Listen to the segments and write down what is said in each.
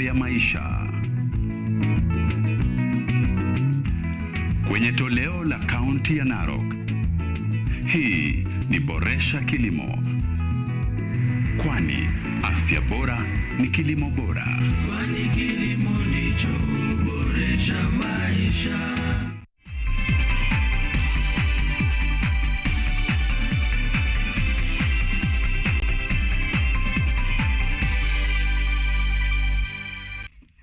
ya maisha. Kwenye toleo la kaunti ya Narok. Hii ni Boresha Kilimo. Kwani afya bora ni kilimo bora. Kwani kilimo ndicho boresha maisha.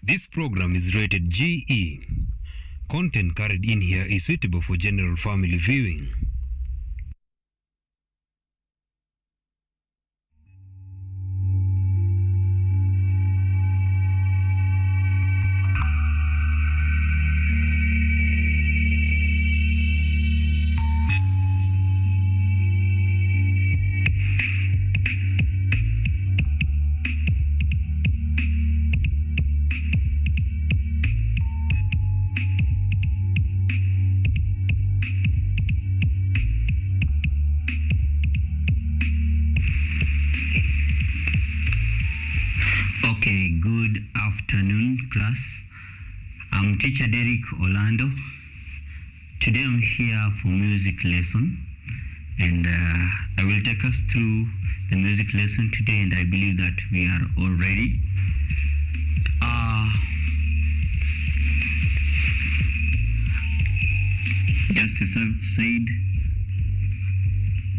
This program is rated GE. Content carried in here is suitable for general family viewing. Okay, good afternoon, class. I'm teacher Derrick Orlando. Today I'm here for music lesson, and I will take us through the music lesson today, and I believe that we are all ready. Just as I've said,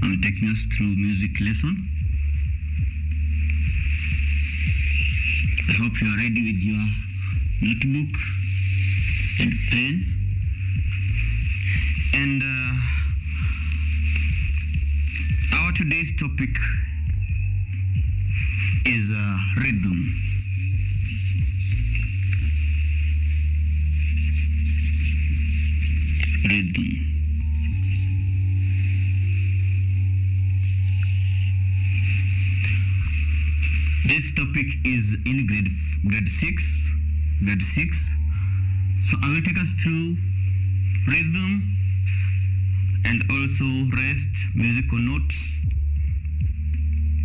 I'm taking us through music lesson. I hope you are ready with your notebook and pen. And our today's topic is rhythm. Rhythm. This topic is in grade 6. So I will take us through rhythm and also rest, musical notes,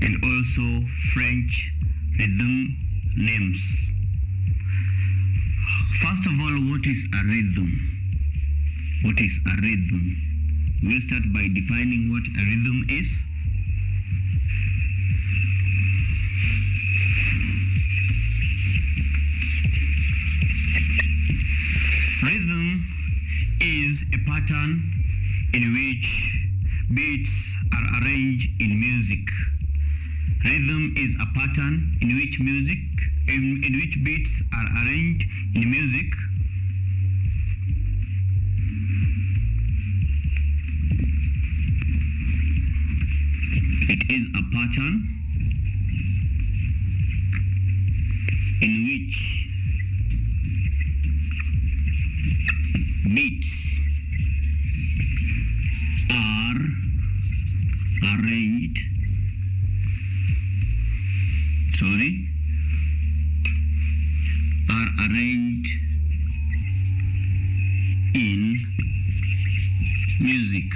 and also French rhythm names. First of all, what is a rhythm? What is a rhythm? We'll start by defining what a rhythm is. Rhythm is a pattern in which beats are arranged in music. Rhythm is a pattern in which beats are arranged in music. It is a pattern in which beats are arranged in music.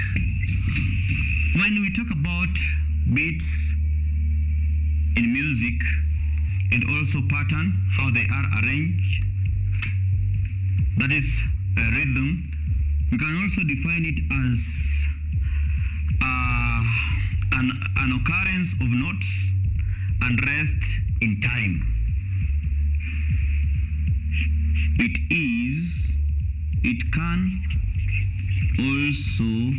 When we talk about beats in music and also pattern, how they are arranged, that is a rhythm. We can also define it as an occurrence of notes and rest in time. It can also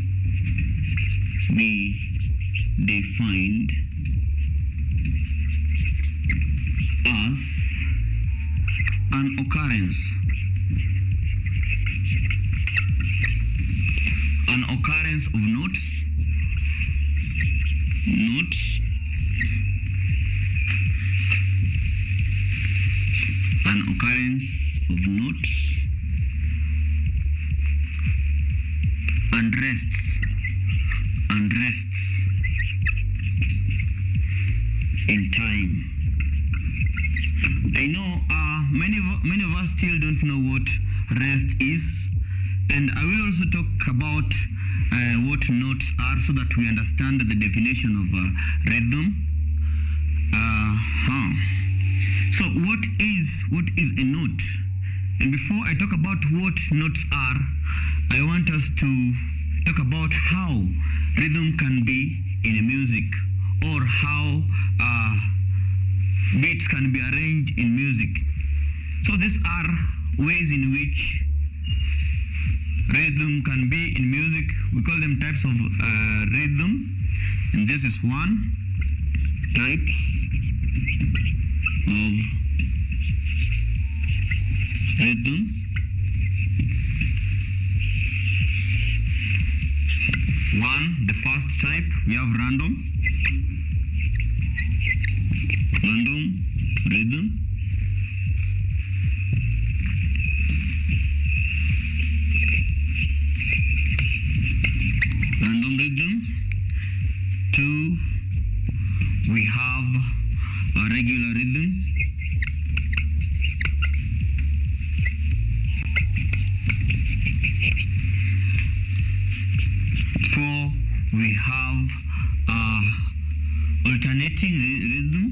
be defined as an occurrence of notes an occurrence of notes and rests in time. I know many of us still don't know what rest is, and I will also talk about what notes are so that we understand the definition of rhythm. So what is a note? And before I talk about what notes are, I want us to talk about how rhythm can be in a music, or how beats can be arranged in music. So these are ways in which rhythm can be in music. We call them types of rhythm, and this is one types of rhythm. One, the first type, we have random rhythm. Random rhythm. Two, we have a regular rhythm. Four, we have alternating rhythm.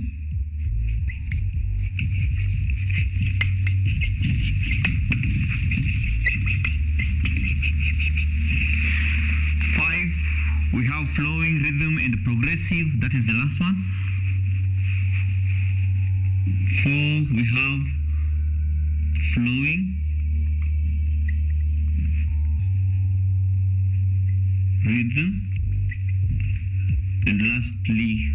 Five, we have flowing rhythm and progressive. That is the last one. Four, we have flowing rhythm, and lastly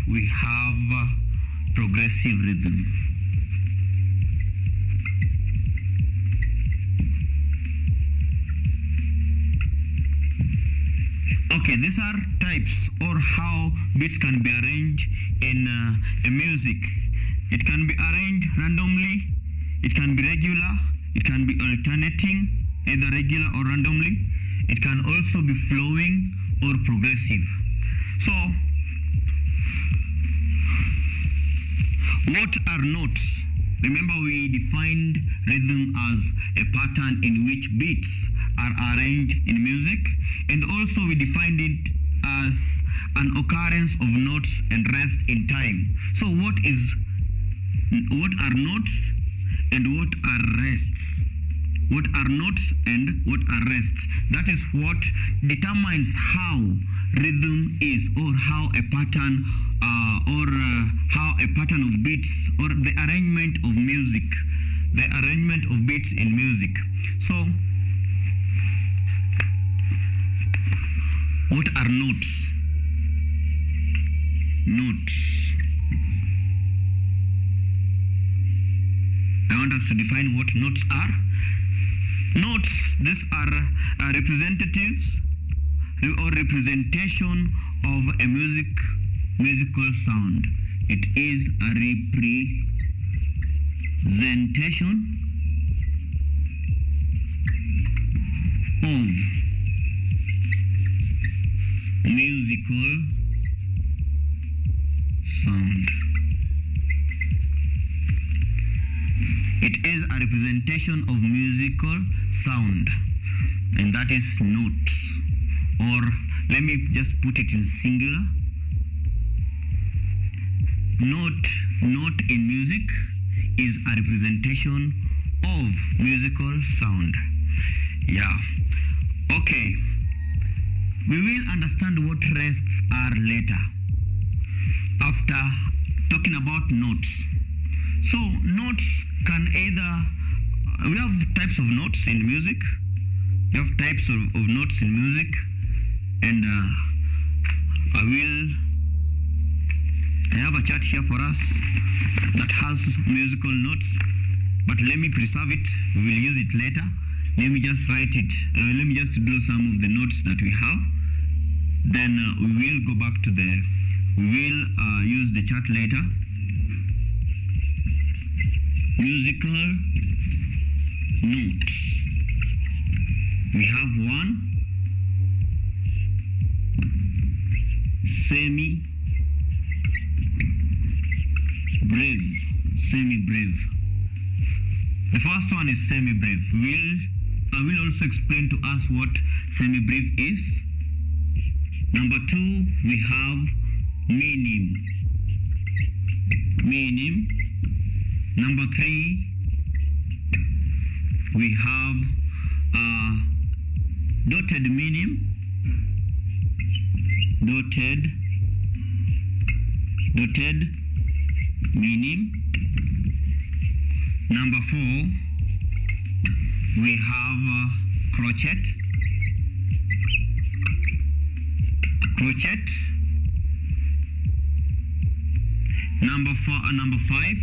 we have progressive rhythm. Okay, these are types or how beats can be arranged in a music. It can be arranged randomly, it can be regular, it can be alternating, either regular or randomly. It can also be flowing or progressive. So, what are notes? Remember, we defined rhythm as a pattern in which beats are arranged in music, and also we defined it as an occurrence of notes and rest in time. So what are notes and what are rests? What are notes and what are rests? That is what determines how rhythm is, or how a pattern how a pattern of beats, or the arrangement of music, the arrangement of beats in music. So what are notes? Notes. I want us to define what notes are. Notes, these are representatives or representation of a musical sound. It is a representation of musical sound. It is a representation of musical sound, and that is notes. Or let me just put it in singular. Note in music is a representation of musical sound. Yeah. Okay. We will understand what rests are later, after talking about notes. So notes can either, we have types of notes in music. We have types of notes in music, and I have a chart here for us that has musical notes, but let me preserve it. We will use it later. Let me just write it. Let me just draw some of the notes that we have. Then we will go back to we will use the chart later. Musical notes. We have one, semi-breve. The first one is semi-breve. I will also explain to us what semi-breve is. Number two, we have minim. minim. Number 3, we have dotted minim. Dotted minim. Number 4, we have crochet. Number 5,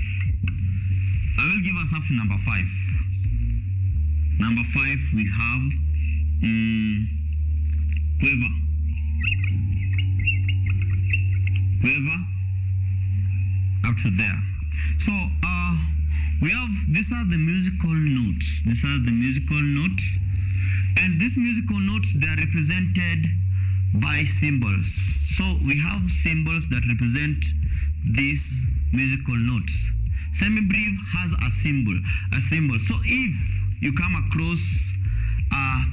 I will give us up to number 5. Number 5, we have quiver. Up to there. So we have, these are the musical notes. And these musical notes, they are represented by symbols. So we have symbols that represent these musical notes. Semi-brief has a symbol. So if you come across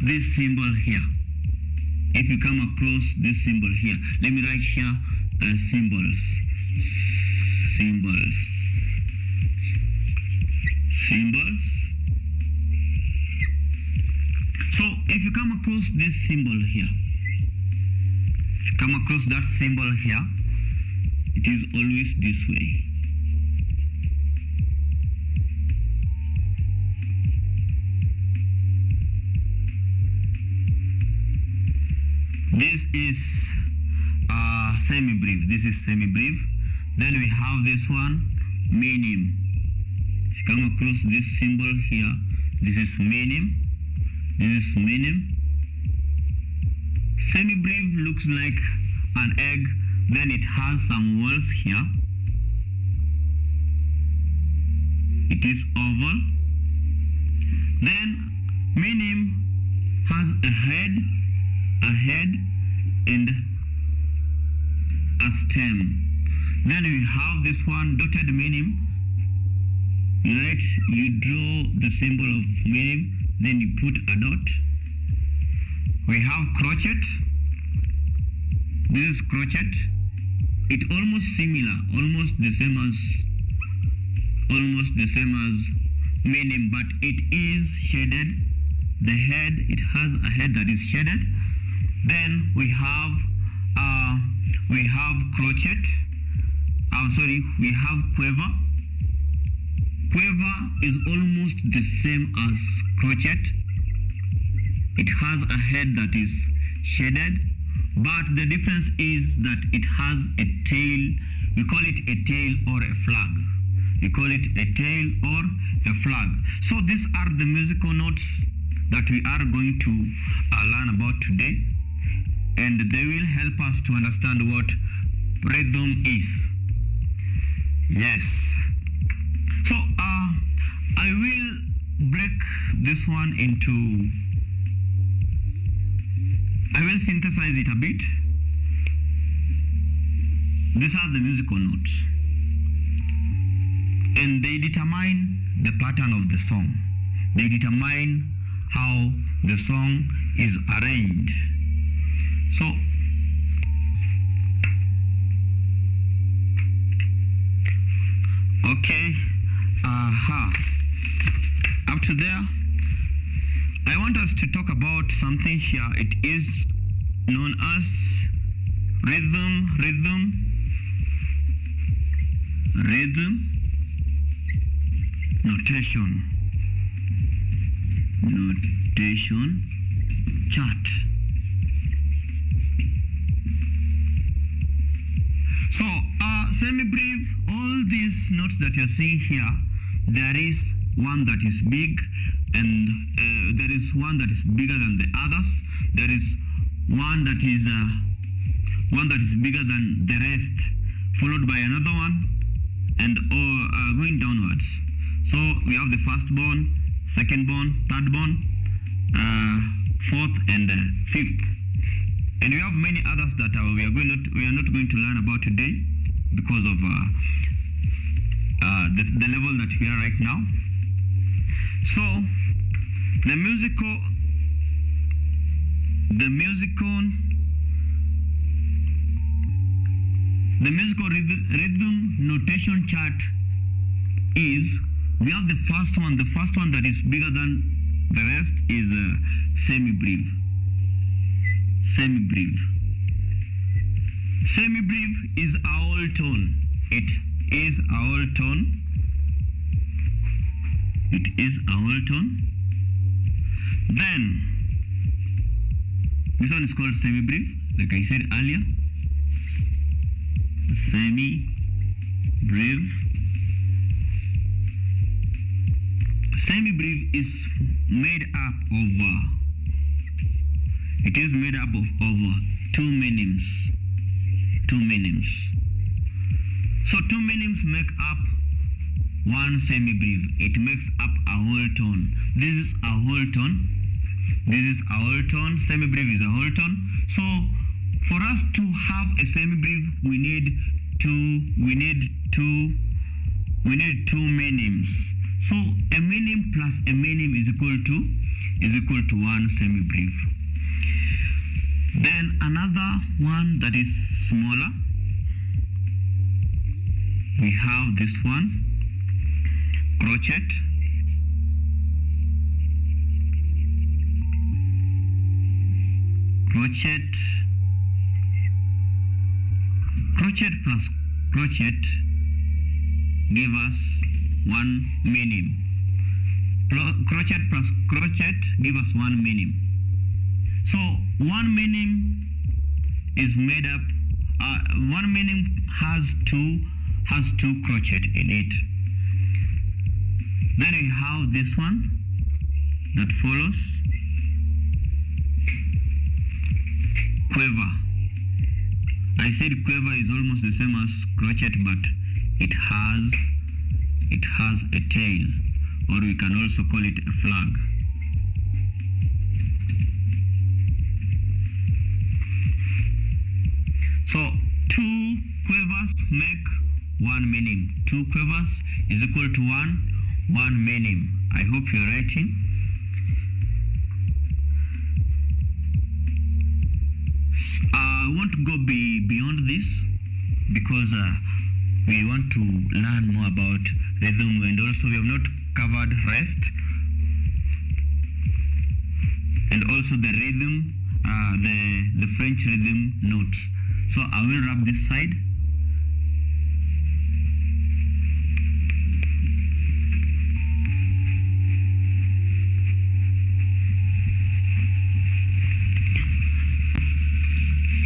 this symbol here, let me write here symbols. So if you come across this symbol here, it is always this way. This is semi-brief. Then we have this one, minim. If you come across this symbol here, this is minim. Semi-brief looks like an egg, then it has some walls here. It is oval. Then minim has a head and a stem. Then we have this one, dotted minim. You draw the symbol of minim, then you put a dot. We have crochet. This is crochet. It almost the same as minim, but it is shaded. It has a head that is shaded. Then we have crochet. We have quiver. Quiver is almost the same as crochet. It has a head that is shaded, but the difference is that it has a tail. We call it a tail or a flag. So these are the musical notes that we are going to learn about today, and they will help us to understand what rhythm is. Yes. So I will break this one into, I will synthesize it a bit. These are the musical notes, and they determine the pattern of the song. They determine how the song is arranged. So okay, up to there, I want us to talk about something here. It is known as rhythm notation chart. So semi-brief, all these notes that you're seeing here, there is one that is big, and there is one that is bigger than the others. There is one that is bigger than the rest, followed by another one, and going downwards. So we have the first bone, second bone, third bone, fourth, and fifth. And we have many others that we are not going to learn about today because of the level that we are right now. So the musical The musical rhythm notation chart is, we have the first one that is bigger than the rest is semi-brief. Semi-brief is a whole tone. It is a whole tone. Then this one is called semi-brief, like I said earlier. Semi-brief is made up of two minims. So two minims make up one semi-brief. It makes up a whole tone. This is a whole tone. Semi-brief is a whole tone. So for us to have a semi-brief, we need two minims. So a minim plus a minim is equal to one semi-brief. Then another one that is smaller, we have this one, crochet. Crochet plus crochet give us one minim. Crochet plus crochet give us one minim. So one minim is made up. One minim has two crochet in it. Then we have this one that follows, quiver. I said quiver is almost the same as crochet, but it has a tail, or we can also call it a flag. So two quivers make one minim. Two quivers is equal to one minim. I hope you're writing. I want to go beyond this because we want to learn more about rhythm, and also we have not covered rest and also the rhythm, the French rhythm notes. So I will wrap this side.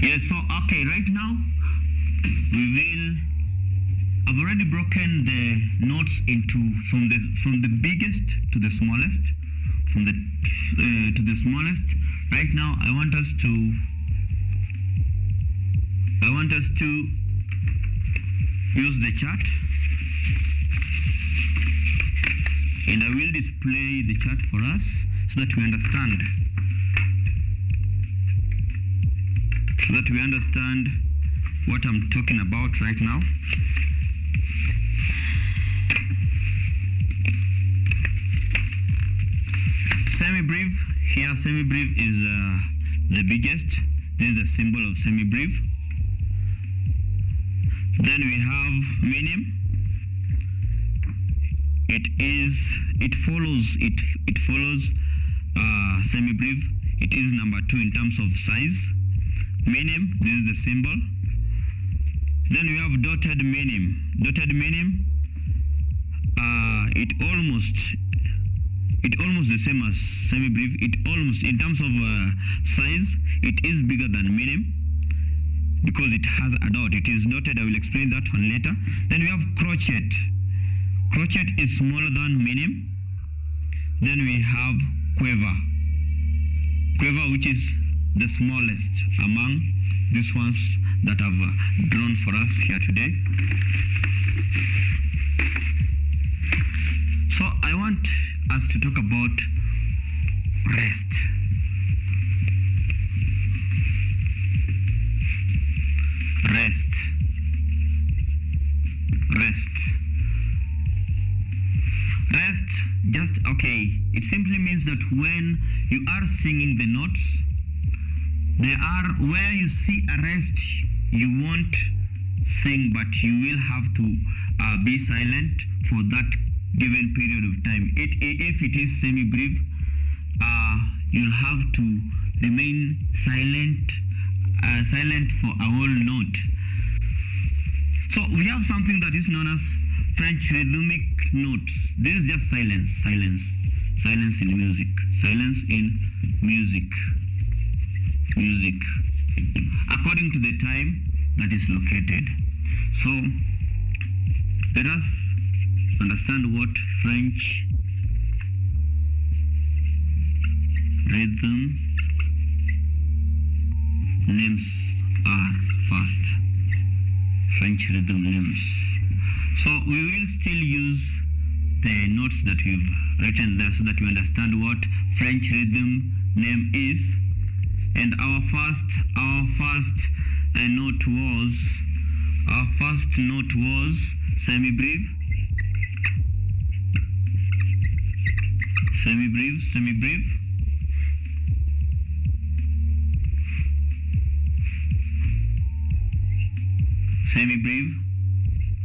Yes, so okay, right now I've already broken the notes into from the biggest to the smallest, to the smallest. Right now I want us to use the chart, and I will display the chart for us so that we understand. What I'm talking about right now. Semi-brief, here semi-brief is the biggest. This is a symbol of semi-brief. Then we have minim. It follows semi-brief. It is number 2 in terms of size. Minim, this is the symbol. Then we have dotted minim. Dotted minim, it almost the same as semi-brief. It almost, in terms of size, it is bigger than minim because it has a dot. It is dotted. I will explain that one later. Then we have crochet. Crochet is smaller than minim. Then we have quiver. Quiver, which is the smallest among these ones that I've drawn for us here today. So I want us to talk about rest. Rest, just okay. It simply means that when you are singing the notes, there are where you see a rest, you won't sing, but you will have to be silent for that given period of time. If it is semi-brief, you'll have to remain silent for a whole note. So we have something that is known as French rhythmic notes. This is just silence in music, according to the time that is located. So let us understand what French rhythm names are first. French rhythm names. So we will still use the notes that we've written there so that you understand what French rhythm name is. And our first note was semi-brief.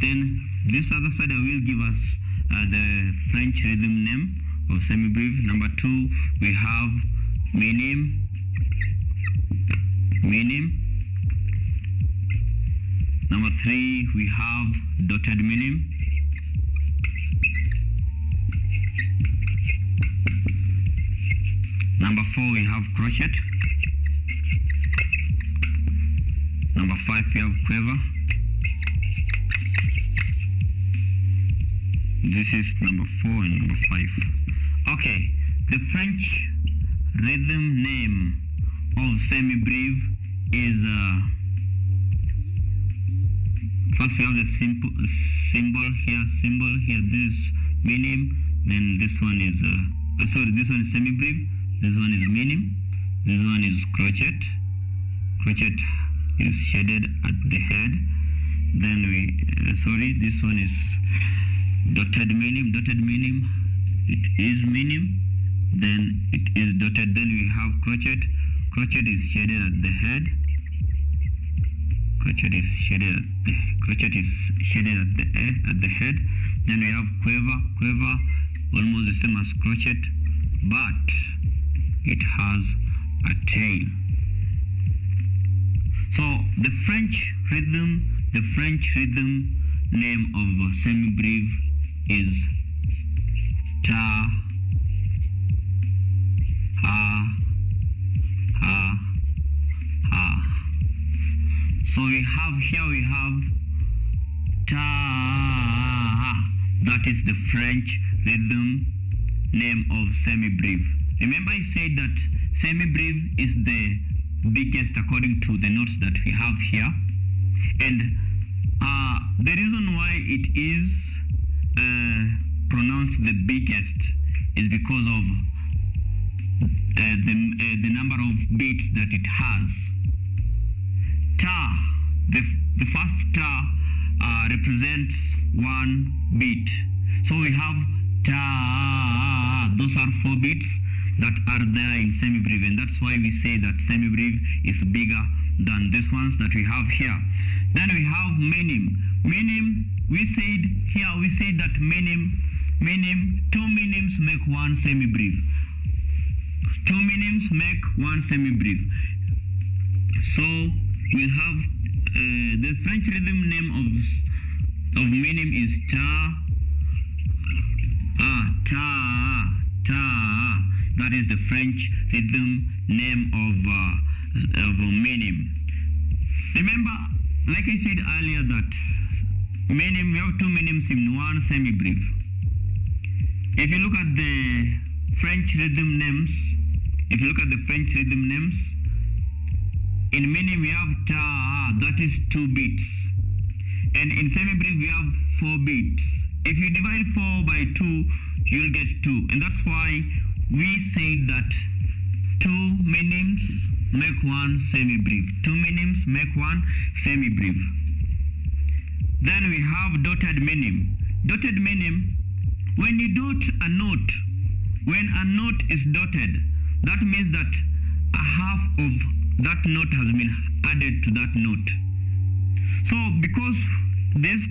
Then this other side I will give us the French rhythm name of semi-brief. Number 2, we have minim. Number 3, we have dotted minim. Number 4, we have crochet. Number 5, we have quiver. This is number 4 and number 5. Okay, the French rhythm name of semi-brief is first we have the symbol here. This minim. Then this one is this one is semi-brief. This one is minim. This one is crochet. Crochet is shaded at the head. Then this one is dotted minim. It is minim. Then it is dotted. Then we have crochet. Crochet is shaded at the head. Crochet is shaded at the head. Then we have quiver, almost the same as crochet, but it has a tail. So the French rhythm name of semi-brief is ta, ha, ha, ha. So we have ta. That is the French rhythm name of semi-brief. Remember I said that semi-brief is the biggest according to the notes that we have here. And the reason why it is pronounced the biggest is because of the number of beats that it has. Ta, the first ta represents 1 beat. So we have ta. Those are 4 beats that are there in semi-brief, and that's why we say that semi-brief is bigger than these ones that we have here. Then we have minim. We said that minim, 2 minims make 1 semi-brief. 2 minims make 1 semi-brief. So we'll have the French rhythm name of minim is ta. That is the French rhythm name of minim. Remember, like I said earlier, that minim, we have 2 minims in 1 semi-brief. If you look at the French rhythm names, in minim we have ta, that is 2 beats. And in semi-brief we have 4 beats. If you divide 4 by 2, you'll get 2. And that's why we say that 2 minims make 1 semi-brief. 2 minims make 1 semi-brief. Then we have dotted minim. Dotted minim, when you dot a note, when a note is dotted, that means that a half of that note has been added to that note. So because this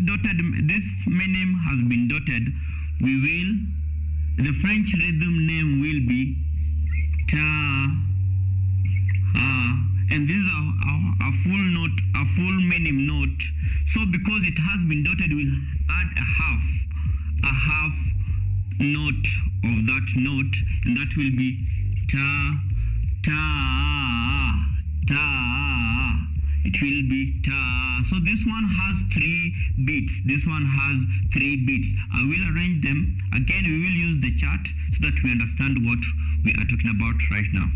minim has been dotted, the French rhythm name will be ta, and this is a full note, a full minim note. So because it has been dotted, we'll add a half note of that note, and that will be ta, ta, ta. It will be ta. So this one has 3 beats. This one has 3 beats. I will arrange them. Again, we will use the chart so that we understand what we are talking about right now.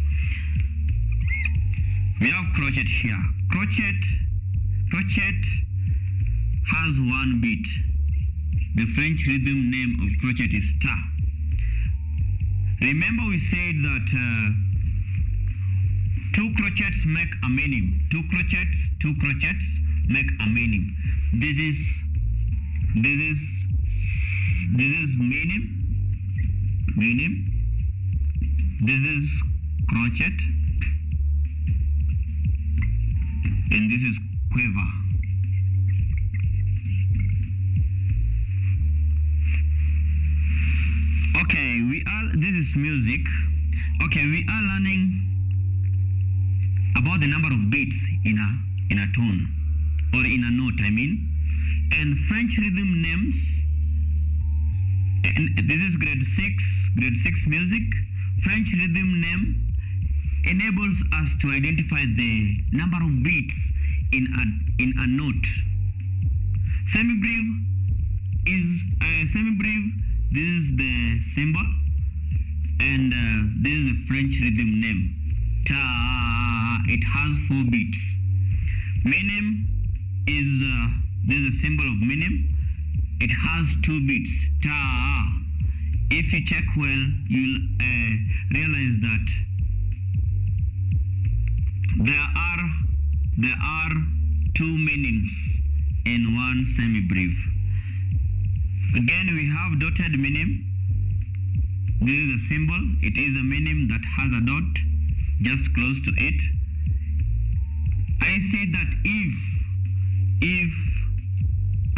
We have crochet here. Crochet has 1 beat. The French rhythm name of crochet is ta. Remember we said that 2 crochets make a minim. 2 crochets make a minim. This is minim. This is crochet, and this is quiver. Okay, this is music. Okay, we are learning about the number of beats in a tone, or in a note, I mean. And French rhythm names, and this is grade 6 music. French rhythm name enables us to identify the number of beats in a note. Semi-breve is this is the symbol, and this is the French rhythm name. Ta, it has 4 beats. Minim is this is a symbol of minim. It has 2 beats. Ta. If you check well, you'll realize that there are 2 minims in one semi-breve. Again, we have dotted minim. This is a symbol. It is a minim that has a dot just close to it. I said that if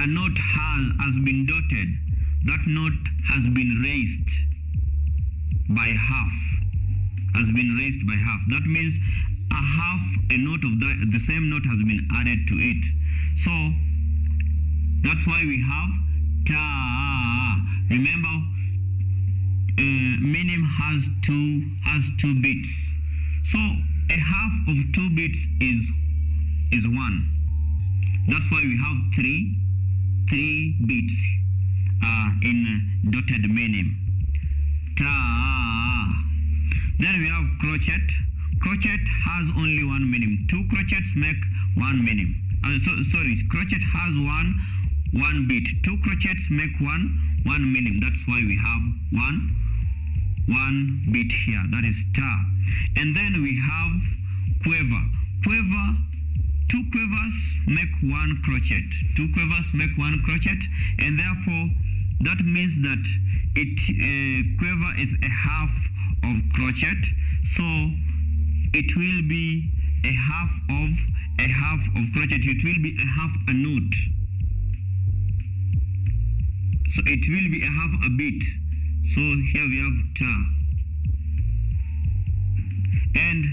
a note has been dotted, that note has been raised by half. That means a note of the same note has been added to it. So that's why we have ta. Remember, minim has two beats. So a half of 2 beats is 1. That's why we have 3 beats in dotted minim. Ta. Then we have crochet. Crochet has only 1 minim. 2 crochets make 1 minim. Crochet has one beat. 2 crochets make one minim. That's why we have one beat here. That is ta. And then we have quiver. 2 quivers make 1 crochet. 2 quivers make 1 crochet, and therefore that means that quiver is a half of crochet. So it will be a half of crochet. It will be a half a note. So it will be a half a beat. So here we have ta. And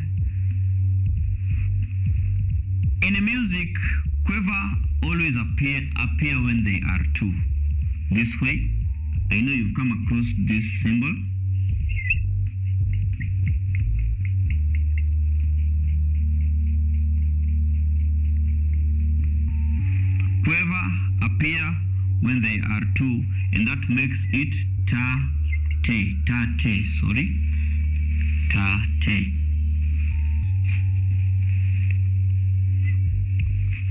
in a music, quiver always appear when they are 2. This way. I know you've come across this symbol. Quiver appear when they are 2, and that makes it ta-te.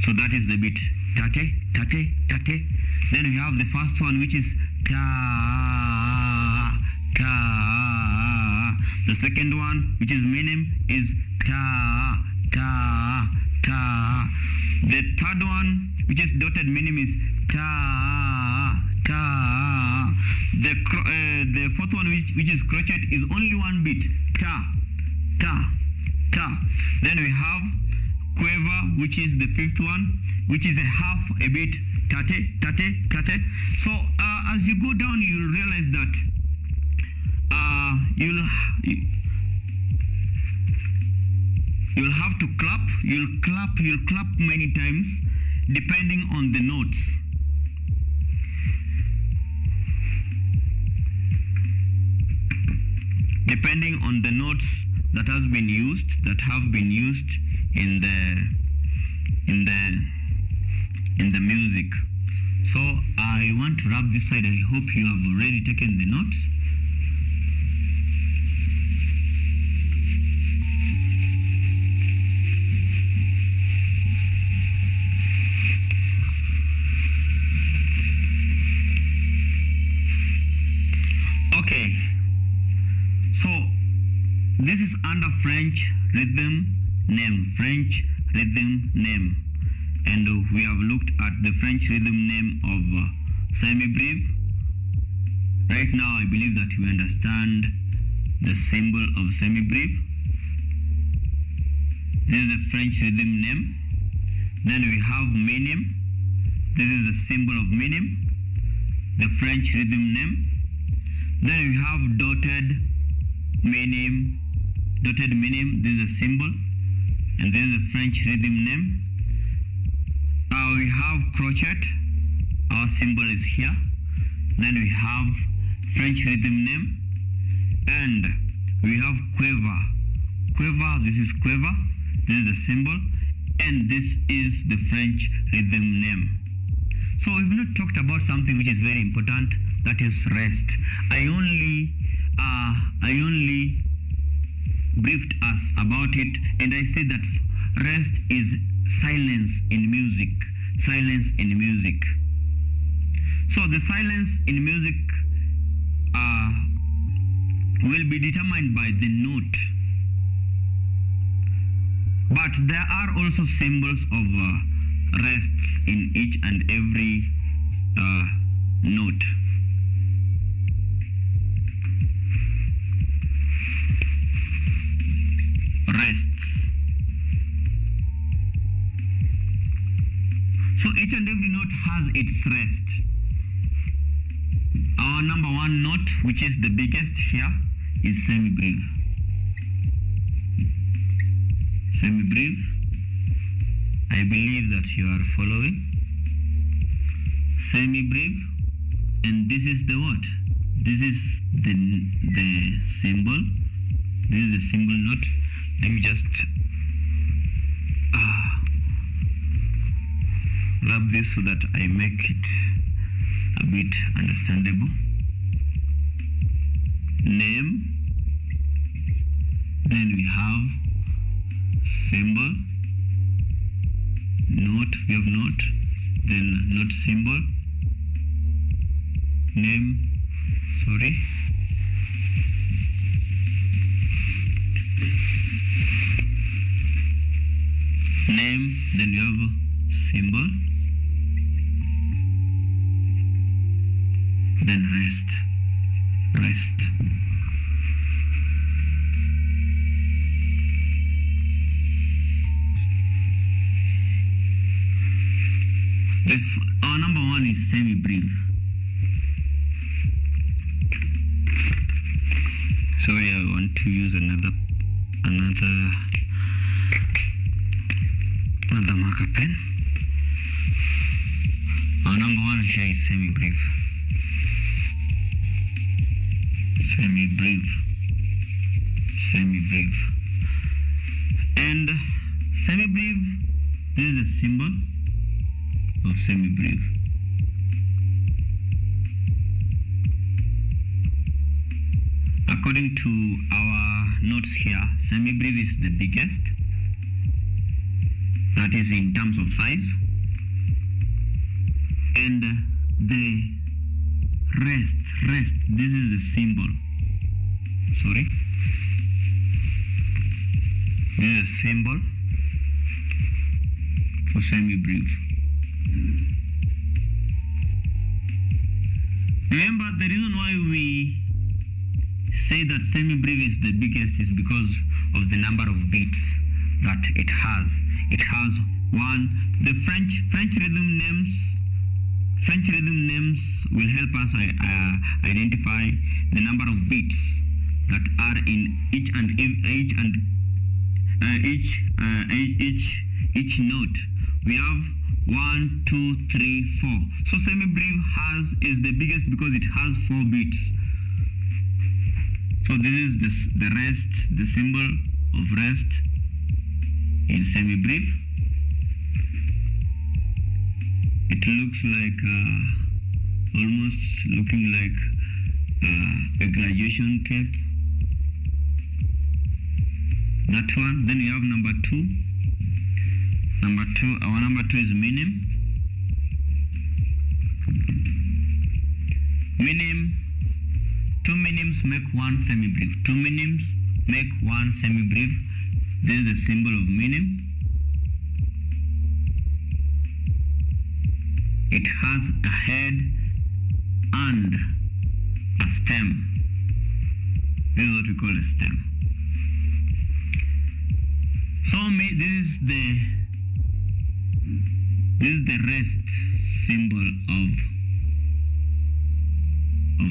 So that is the beat. Tate. Then we have the first one, which is ta. The second one, which is minim, is ta. The third one, which is dotted minim, is ta. The fourth one, which is crochet, is only 1 beat. Ta. Then we have quiver, which is the fifth one, which is a half a beat, tate, tate, tate. So as you go down, you'll realize that you'll have to clap. You'll clap many times depending on the notes. Depending on the notes that have been used in the music. So I want to wrap this side. I hope you have already taken the notes. Okay, so this is under French rhythm name, and we have looked at the French rhythm name of semi-breve. Right now, I believe that you understand the symbol of semi-breve. This is the French rhythm name. Then we have minim. This is the symbol of minim, the French rhythm name. Then we have dotted minim. This is a symbol, and this is the French rhythm name. We have crochet. Our symbol is here. Then we have French rhythm name, and we have quiver. This is quiver. This is the symbol, and this is the French rhythm name. So we've not talked about something which is very important, that is rest. I only briefed us about it, and I said that rest is silence in music. Silence in music. So the silence in music will be determined by the note. But there are also symbols of rests in each and every note. Rests. So each and every note has its rest. Our number one note, which is the biggest here, is semi-breve. Semi-breve. I believe that you are following. Semi-breve. And this is the what? This is the symbol. This is the symbol note. Let me just rub this so that I make it a bit understandable. Name. Then we have symbol. Note. We have note. Then note symbol. Name. Sorry. Name, then you have symbol, then rest. Our number one is semi-breve. Sorry, I want to use another marker pen. Our number one here is semi-breve. Semi-breve. And semi-breve, this is the symbol of semi-breve. According to our notes here, semi-breve is the biggest. That is in terms of size. And the rest, this is the symbol. Sorry. This is a symbol for semi-breve. Remember, the reason why we say that semi-breve is the biggest is because of the number of beats. that it has. It has one. The French rhythm names will help us identify the number of beats that are in each note. We have 1, 2, 3, 4. So semi-brief is the biggest because it has 4 beats. So this is the rest, the symbol of rest in semi-brief. It looks like almost looking like a graduation cape. That one. Then we have number 2. Our number 2 is minim. Two minims make one semi-brief. 2 minims make one semi-brief. This is a symbol of minim. It has a head and a stem. This is what we call a stem. So this is the rest symbol of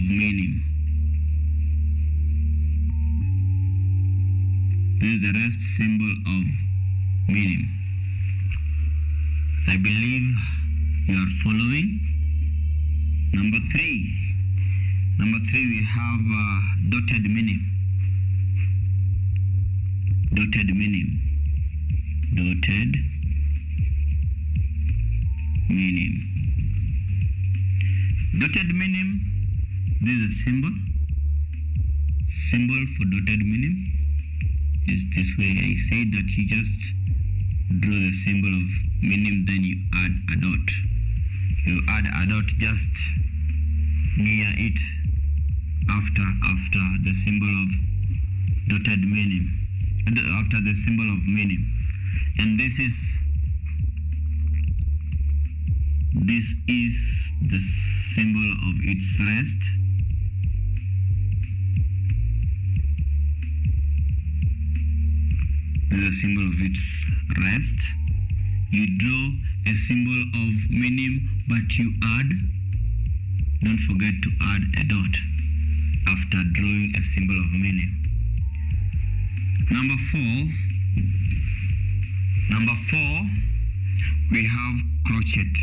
minim. This is the rest symbol of minim. I believe you are following. Number 3, we have dotted minim. Dotted minim. This is a symbol for dotted minim. Is this way. I said that you just draw the symbol of minim, then you add a dot. You add a dot just near it after the symbol of dotted minim, after the symbol of minim. And this is the symbol of its rest. This is a symbol of its rest. You draw a symbol of minim, but you don't forget to add a dot after drawing a symbol of minim. Number 4, we have crochet.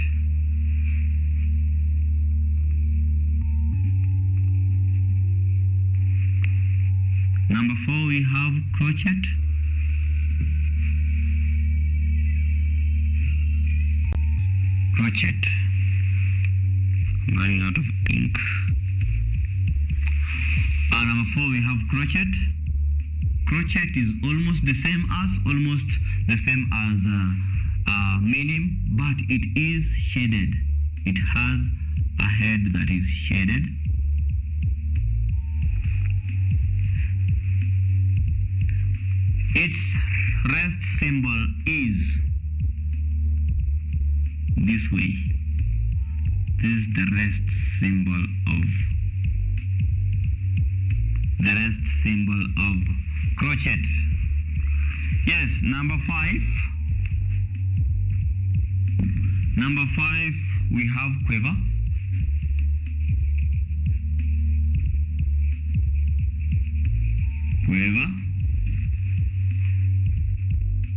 Number 4, we have crochet. I'm running out of ink. Number 4, we have crochet. Crochet is almost the same as minim, but it is shaded. It has a head that is shaded. Its rest symbol is this way. This is the rest symbol of crochet. Yes, number 5. Number 5, we have quiver.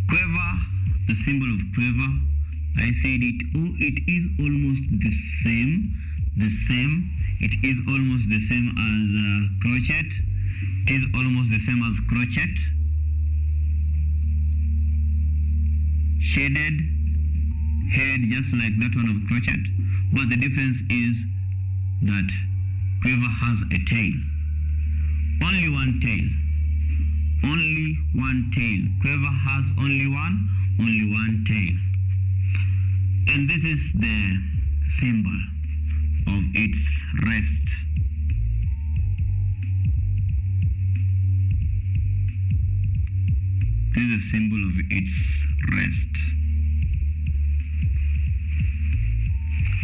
Quiver, the symbol of quiver. I said it. It is almost the same. It is almost the same as crochet. It is almost the same as crochet. Shaded head, just like that one of crochet. But the difference is that quiver has a tail. Only one tail. Quiver has only one tail. And this is the symbol of its rest. This is a symbol of its rest.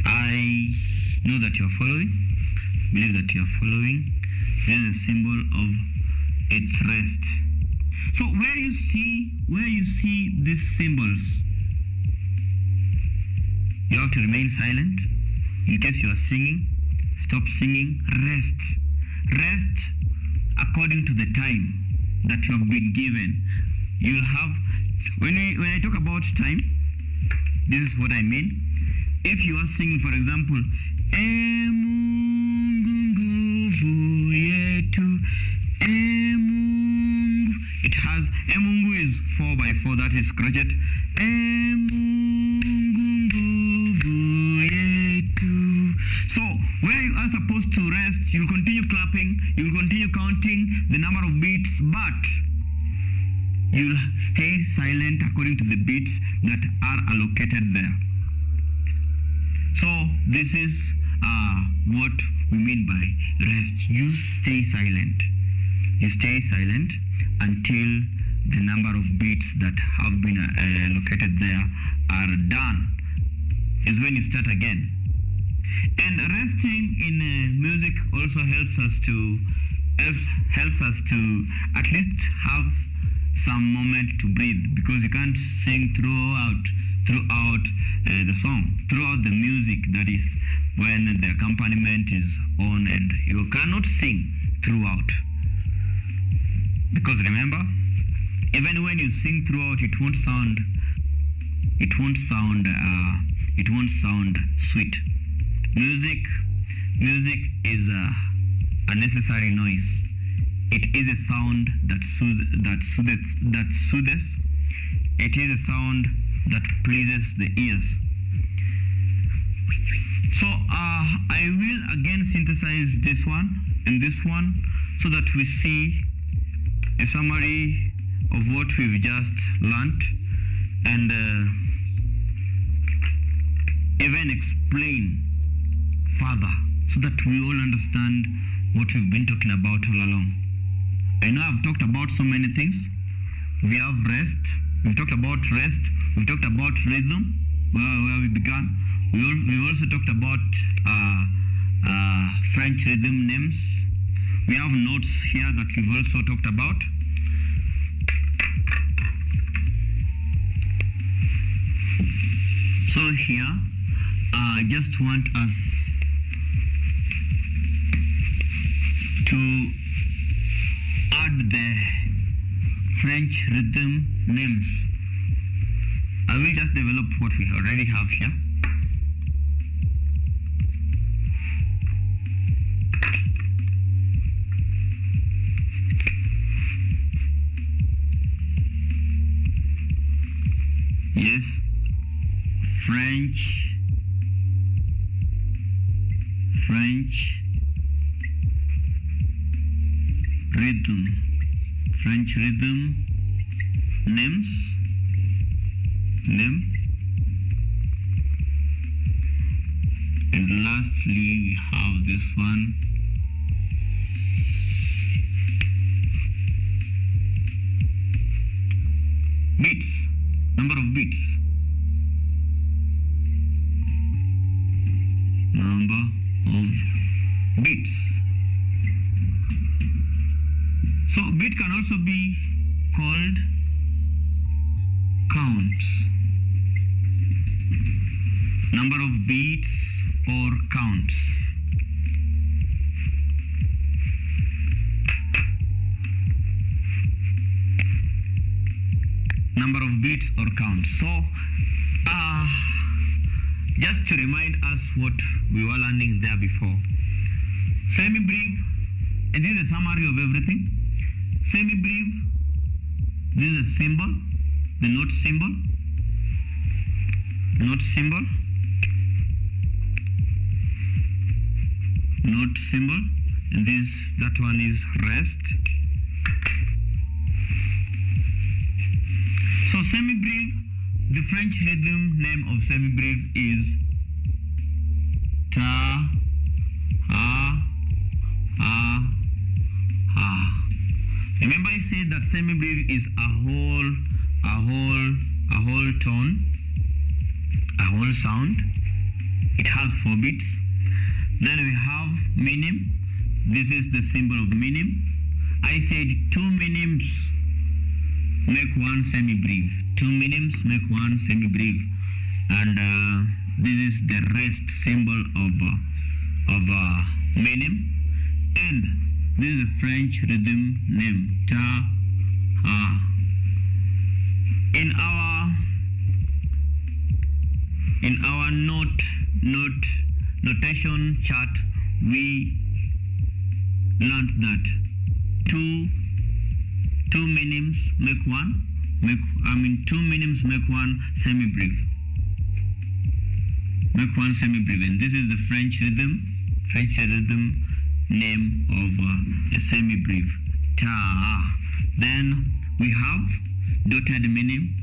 I know that you are following. Believe that you are following. This is a symbol of its rest. So where you see these symbols, you have to remain silent. In case you are singing, stop singing, rest. Rest according to the time that you have been given. You'll have, when I talk about time, this is what I mean. If you are singing, for example, Emungu nguvu yetu, Emungu, it has, Emungu is 4x4, that is scratched. Emungu nguvu yetu. So, where you are supposed to rest, you'll continue clapping, you'll continue counting the number of beats, but you'll stay silent according to the beats that are allocated there. So this is what we mean by rest. You stay silent. You stay silent until the number of beats that have been allocated there are done. Is when you start again. And resting in music also helps us to at least have some moment to breathe, because you can't sing throughout the song, throughout the music, that is when the accompaniment is on, and you cannot sing throughout, because remember, even when you sing throughout, it won't sound sweet. Music is a necessary noise. It is a sound that soothes. It is a sound that pleases the ears. So I will again synthesize this one and this one so that we see a summary of what we've just learnt, and even explain further so that we all understand what we've been talking about all along. I know I've talked about so many things. We have rest. We've talked about rest. We've talked about rhythm, where we began. We've also talked about French rhythm names. We have notes here that we've also talked about. So here, I just want us to add the French rhythm names. I will just develop what we already have here. Yes, French rhythm names. And lastly, we have this one. Beats, number of beats. Number of beats. So beat can also be called counts. Number of beats or counts. Number of beats or counts. So just to remind us what we were learning there before. Semi-brief, and this is a summary of everything. Semi-brief, this is a symbol, the note symbol, note symbol, and that one is rest. So semi-brief, the French rhythm name of semi-brief is ta, ha, ha, ha. Remember I said that semi-brief is a whole tone, a whole sound. It has 4 beats. Then we have minim. This is the symbol of minim. I said 2 minims make one semi-brief. Two minims make one semi-brief. And this is the rest symbol of minim. And this is the French rhythm name, ta, ha. In our notation chart, we learned that two minims make one. Two minims make one semi-brief. Make one semi-brief, and this is the French rhythm name of a semi-brief, ta. Then we have dotted minim.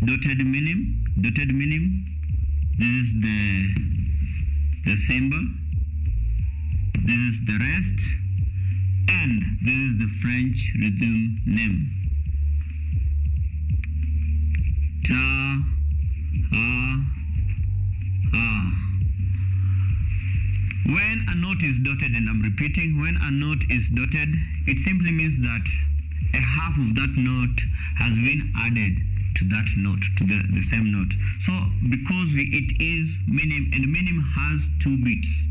Dotted minim. This is the symbol. This is the rest, and this is the French rhythm name. Ta, ha, ha. When a note is dotted, and I'm repeating, when a note is dotted, it simply means that a half of that note has been added to that note, to the same note. So because it is minim, and minim has 2 beats.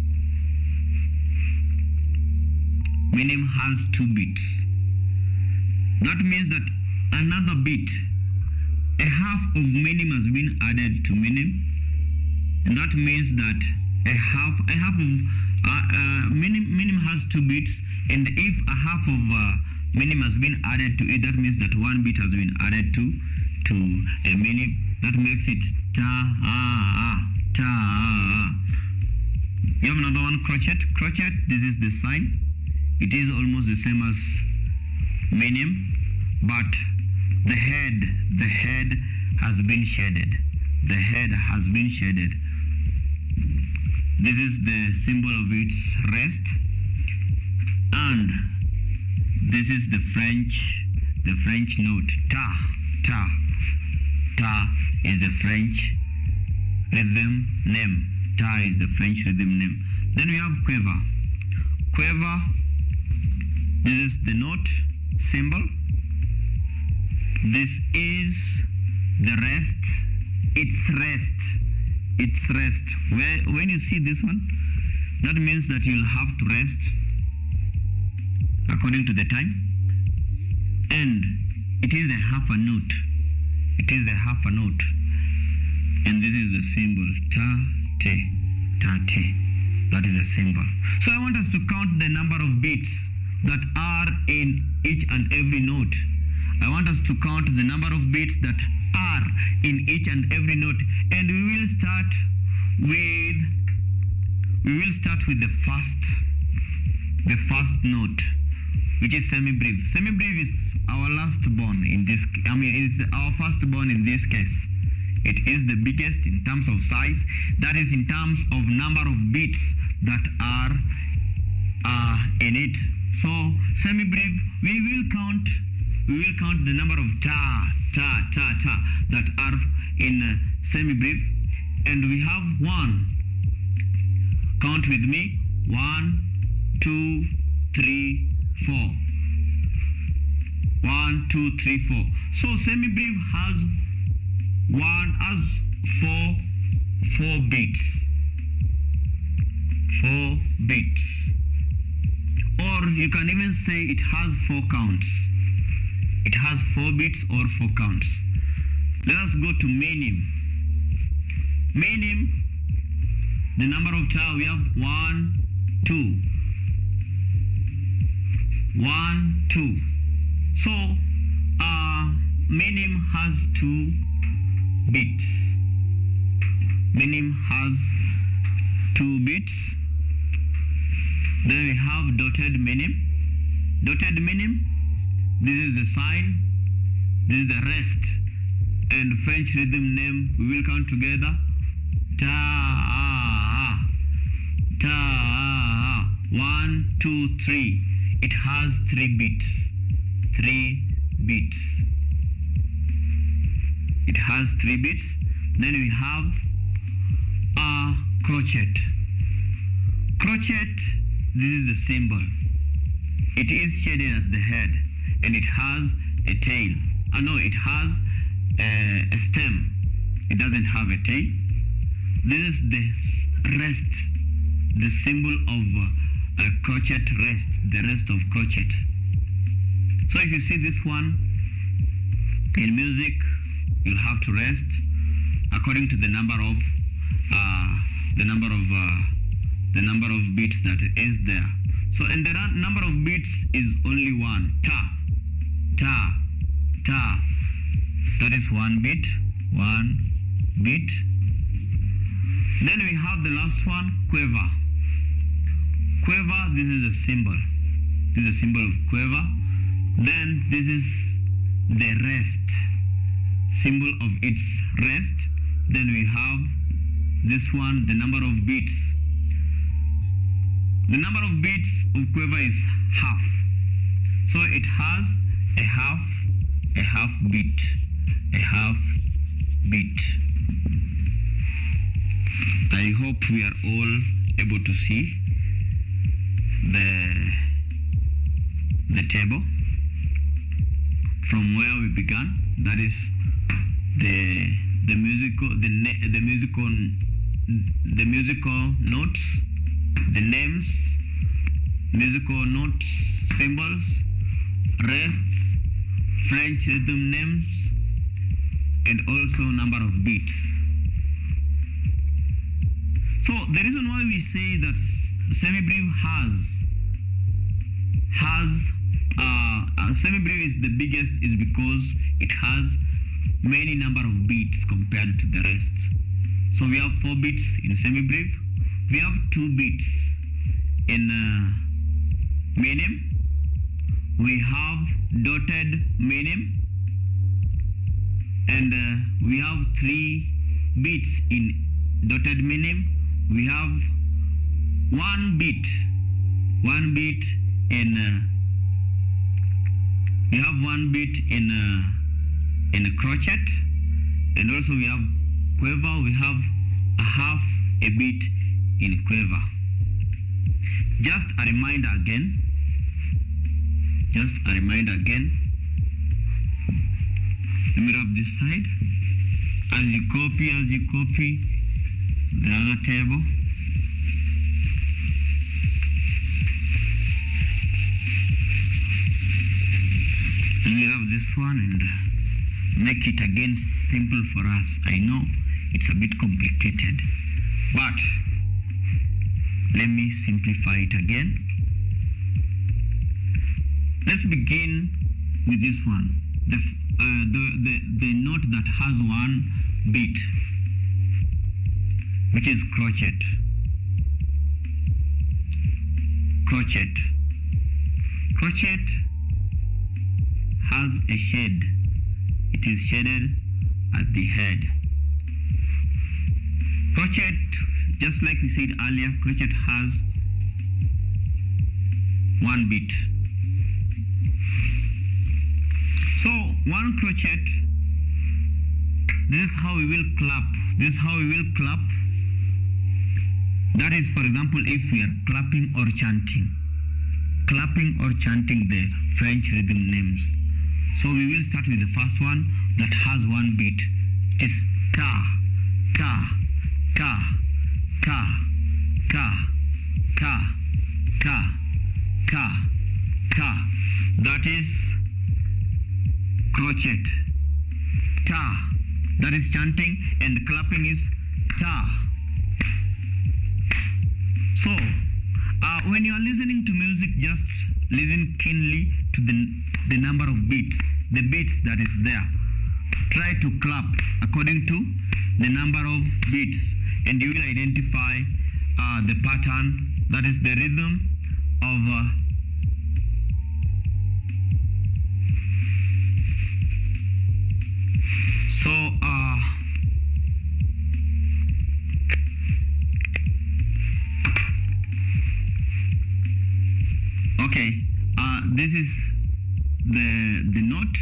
Minim has 2 beats. That means that another beat, a half of minim has been added to minim, and that means that a half of minim has 2 beats, and if a half of minim has been added to it, that means that 1 beat has been added to a minim. That makes it ta, ta. You have another one, crochet. Crochet, this is the sign. It is almost the same as minim, but the head has been shaded. The head has been shaded. This is the symbol of its rest, and this is the French note, ta, ta. Ta is the French rhythm name. Ta is the French rhythm name. Then we have quiver. Quiver, this is the note symbol. This is the rest. It's rest. When you see this one, that means that you'll have to rest according to the time. And it is a half a note. And this is the symbol, ta, te. That is a symbol. So I want us to count the number of beats that are in each and every note. I want us to count the number of beats that are in each and every note. And we will start with the first note, which is semi-brief. Semi-brief is our last born in this, is our first born in this case. It is the biggest in terms of size, that is in terms of number of beats that are in it. So semi-brief, we will count the number of ta that are in semi-brief, and we have 1. Count with me. 1, 2, 3, 4. 1, 2, 3, 4. So semi-brief has 4 beats. 4 beats. Or you can even say it has 4 counts. It has 4 beats or 4 counts. Let us go to minim. Minim, the number of ta, we have 1, 2. 1, 2. So minim has 2 beats. Minim has 2 beats. Then we have dotted minim. Dotted minim, this is the sign, this is the rest, and French rhythm name. We will count together. Ta, ta. 1, 2, 3. It has 3 beats. 3 beats. It has 3 beats. Then we have a crochet. Crochet, this is the symbol. It is shaded at the head, and it has a tail. No, it has a stem. It doesn't have a tail. This is the rest, the symbol of a crochet rest, the rest of crochet. So if you see this one in music, you'll have to rest according to the number of beats that is there. So and the number of beats is only one. Ta, ta, ta. That is one beat. Then we have the last one, quiver. Quiver, this is a symbol. This is a symbol of quiver. Then this is the rest, symbol of its rest. Then we have this one, the number of beats. The number of beats of quiver is half. So it has a half beat, a half beat. I hope we are all able to see the table from where we began. That is the musical notes, the names, musical notes, symbols, rests, French rhythm names, and also number of beats. So the reason why we say that semi-brief semi-brief is the biggest is because it has many number of beats compared to the rest. So we have 4 beats in semi-brief. We have 2 beats in minim. We have dotted minim, and we have 3 beats in dotted minim. We have 1 beat in we have 1 beat in a crochet, and also we have quiver. We have a half a beat in quiver. Just a reminder again. Let me rub this side. As you copy the other table. Let me rub this one and make it again simple for us. I know it's a bit complicated, but let me simplify it again. Let's begin with this one. The note that has 1 beat, which is crochet. Crochet has a shade. It is shaded at the head. Crochet, just like we said earlier, crochet has 1 beat. So 1 crochet, this is how we will clap. That is, for example, if we are clapping or chanting the French rhythm names. So we will start with the first one that has 1 beat. It is ka, ka, ka, ka, ka, ka, ka, ka, ka. That is crochet. Ta, that is chanting, and clapping is ta. So when you are listening to music, just listen keenly to the number of beats, the beats that is there. Try to clap according to the number of beats, and you will identify the pattern, that is the rhythm of okay, this is the note.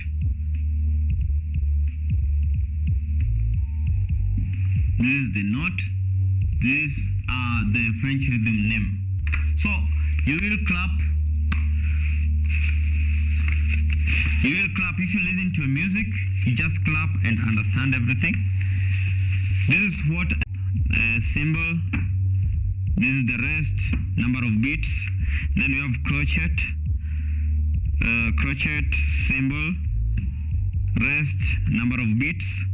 This is the note. This is the French rhythm name. So you will clap You will clap. If you listen to music, you just clap and understand everything. This is what symbol. This is the rest, number of beats. Then we have crochet, symbol, rest, number of beats.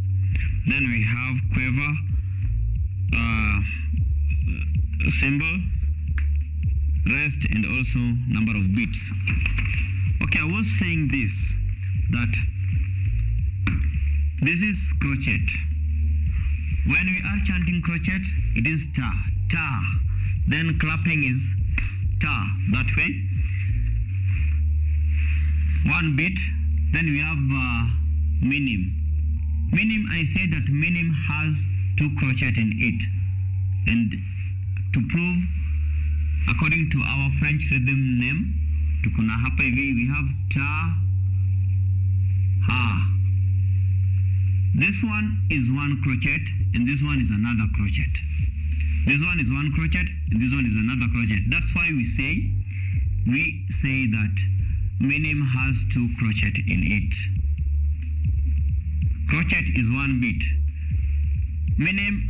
Then we have quiver, symbol, rest, and also number of beats. Okay, I was saying this, that this is crochet. When we are chanting crochet, it is ta, ta. Then clapping is ta, that way. One beat. Then we have minim. Minim, I say that minim has 2 crochet in it. And to prove, according to our French rhythm name, tukuna hapa hivi, we have ta, ha. This one is 1 crochet and this one is another crochet. This one is 1 crochet and this one is another crochet. That's why we say that minim has 2 crochet in it. Crochet is 1 beat. Minim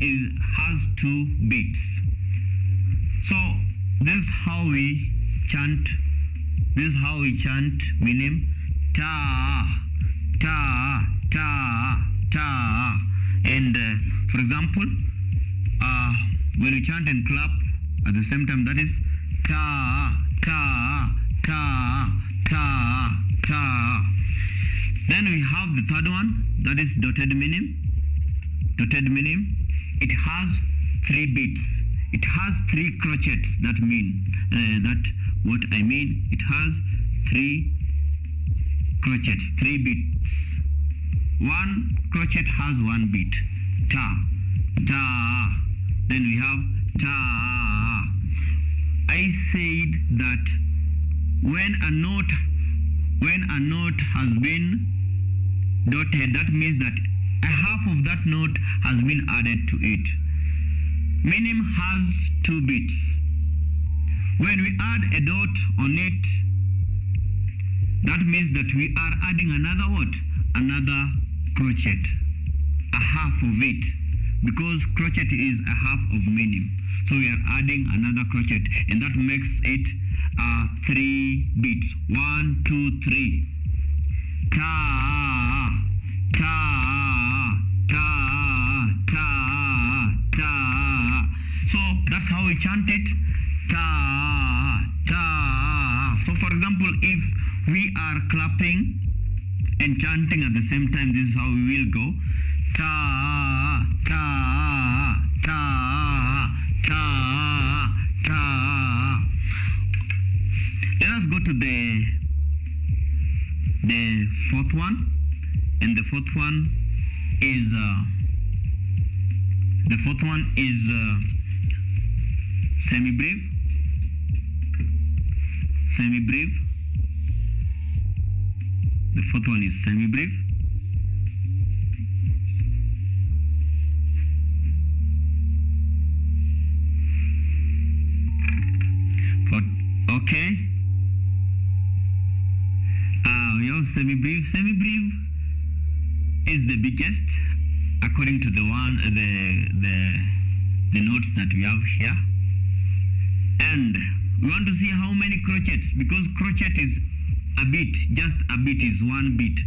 has 2 beats. So this is how we chant. This is how we chant minim. Ta, ta, ta, ta. And for example, when we chant and clap at the same time, that is ta, ta, ta, ta, ta. Then we have the third one, that is dotted minim. Dotted minim. It has 3 beats. It has 3 crochets. That mean that what I mean. It has 3 crochets, 3 beats. 1 crochet has 1 beat. Ta, ta. Then we have ta. I said that when a note has been dotted, that means that a half of that note has been added to it. Minim has 2 beats. When we add a dot on it, that means that we are adding another what? Another crochet. A half of it. Because crochet is a half of minim. So we are adding another crochet. And that makes it 3 beats. 1, 2, 3. Ta, ta, ta, ta, ta. So that's how we chant it. Ta, ta. So for example, if we are clapping and chanting at the same time, this is how we will go. Ta, ta, ta, ta, ta. Let us go to the 4th one. And the 4th one is semi-breve. Semi-breve. The 4th one is semi-breve. Okay. We have semi-breve. Semi-breve is the biggest according to the notes that we have here. And we want to see how many crochets, because crochet is a beat, just a beat is 1 beat.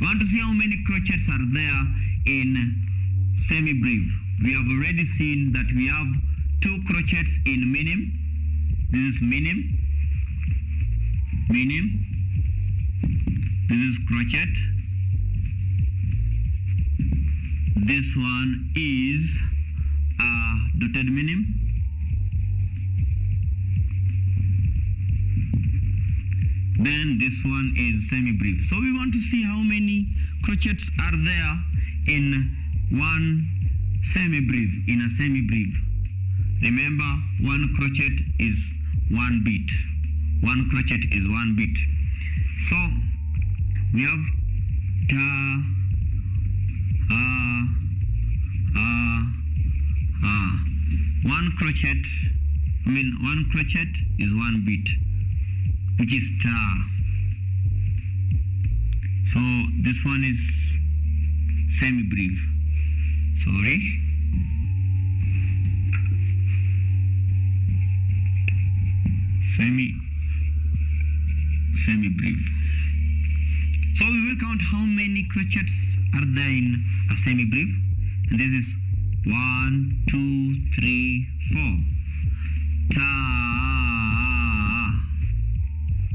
We want to see how many crochets are there in semi-breve. We have already seen that we have 2 crochets in minim. This is minim. Minim. This is crochet. This one is dotted minim. Then this one is semi-breve. So we want to see how many crochets are there in one semi-breve, in a semi-breve. Remember, 1 crochet is 1 beat. 1 crochet is 1 beat. So we have ta, ah, ah, ah. 1 crochet, 1 crochet is 1 beat, which is ta. So this one is semi-brief. Sorry. Semi-brief. So we will count how many crochets are there in a semi-brief. And this is 1, 2, 3, 4. Ta.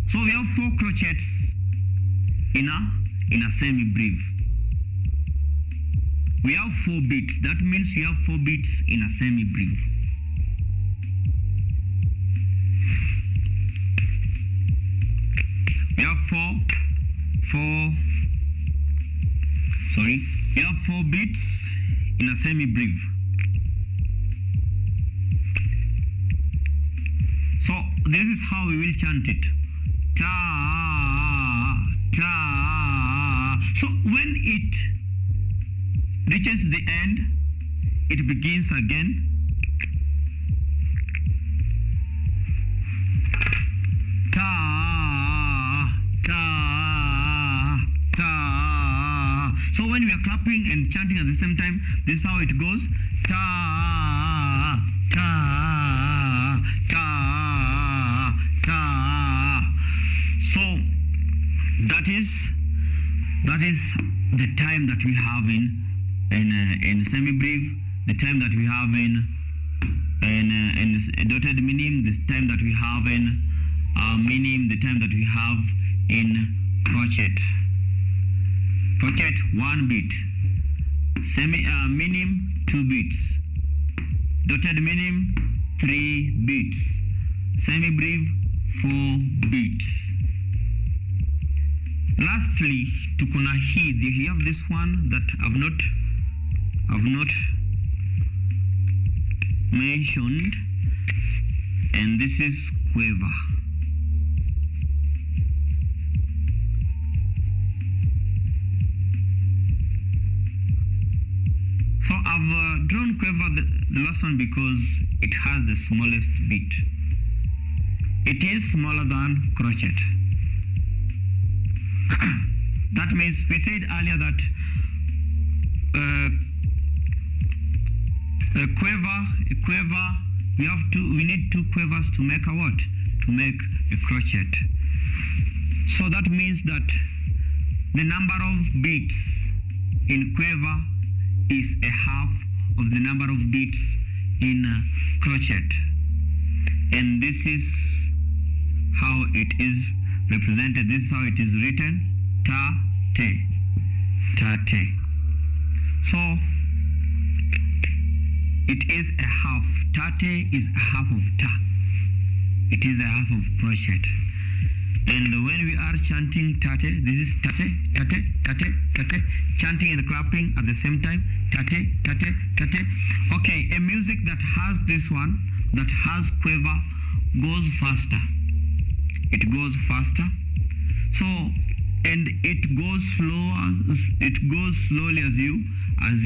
So we have 4 crochets in a semi-brief. We have 4 beats. That means we have 4 beats in a semi-brief. We have 4 beats in a semi-brief. So this is how we will chant it. Ta, ta. So when it reaches the end, it begins again. Ta, ta, ta. So when we are clapping and chanting at the same time, this is how it goes. Ta, ta, ta, ta. So that is the time that we have in semi-brief, the time that we have in dotted minim, the time that we have in minim, the time that we have in crochet. Crochet 1 beat, minim 2 beats, dotted minim 3 beats, semi-brief 4 beats. Lastly, tuko na hii. You have this one that I've not mentioned, and this is quiver. So I've drawn quiver the last one because it has the smallest beat. It is smaller than crochet. That means we said earlier that quiver, we need 2 quivers to make a what? To make a crochet. So that means that the number of beats in quiver is a half of the number of beats in crochet. And this is how it is represented. This is how it is written. Ta, te, ta, te. So it is a half. Ta, te is a half of ta. It is a half of crochet. And when we are chanting tate, this is tate, tate, tate, tate, chanting and clapping at the same time. Tate, tate, tate. Okay, a music that has this one, that has quiver, goes faster. It goes faster. So, and it goes slower. It goes slowly as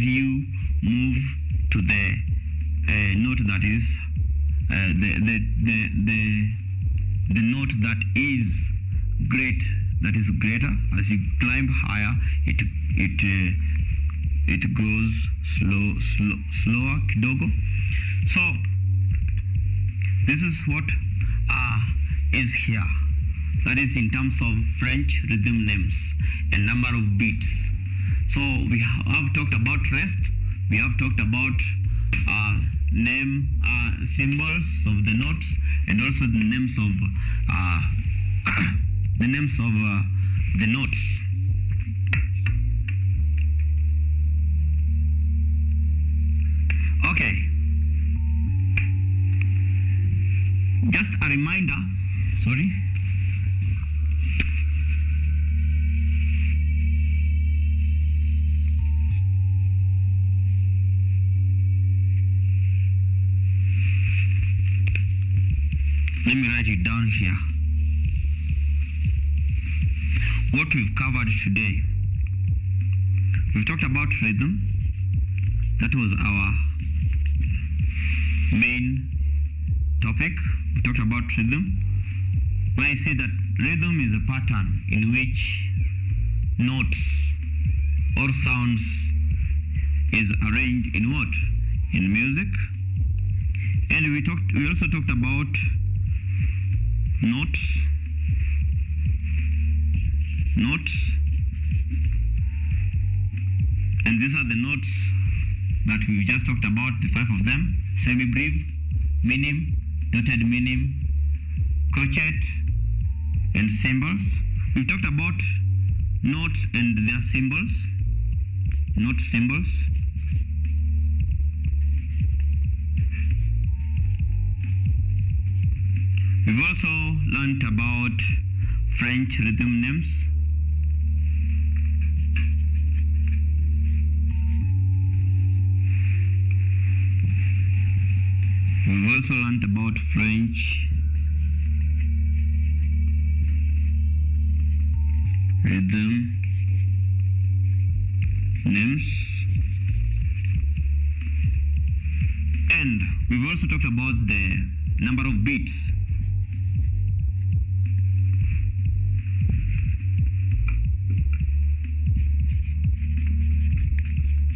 you move to the note that is the note that is great, that is greater. As you climb higher, it grows slower kidogo. So this is what is here. That is in terms of French rhythm names and number of beats. So we have talked about rest. We have talked about name symbols of the notes, and also the names of the notes. Okay. Just a reminder. Sorry. Let me write it down here. What we've covered today. We've talked about rhythm. That was our main topic. We've talked about rhythm. When I say that rhythm is a pattern in which notes or sounds is arranged in what? In music. And we also talked about notes. And these are the notes that we've just talked about, the 5 of them: semi-breve, minim, dotted minim, crochet, and symbols. We've talked about notes and their symbols. Note symbols. We've also learned about French rhythm names. We've also learned about French rhythm names. And we've also talked about the number of beats.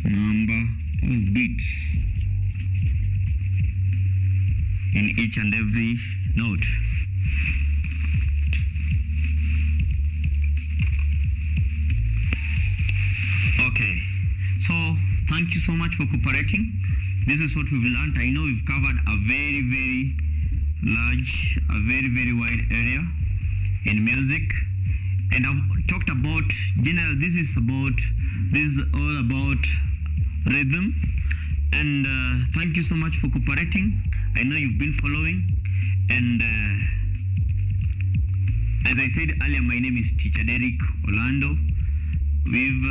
Number of beats in each and every note. Okay, so thank you so much for cooperating. This is what we've learned. I know we've covered a very, very large, a very, very wide area in music. And I've talked about general, this is all about rhythm. And thank you so much for cooperating. I know you've been following. And as I said earlier, my name is Teacher Derrick Orlando. We've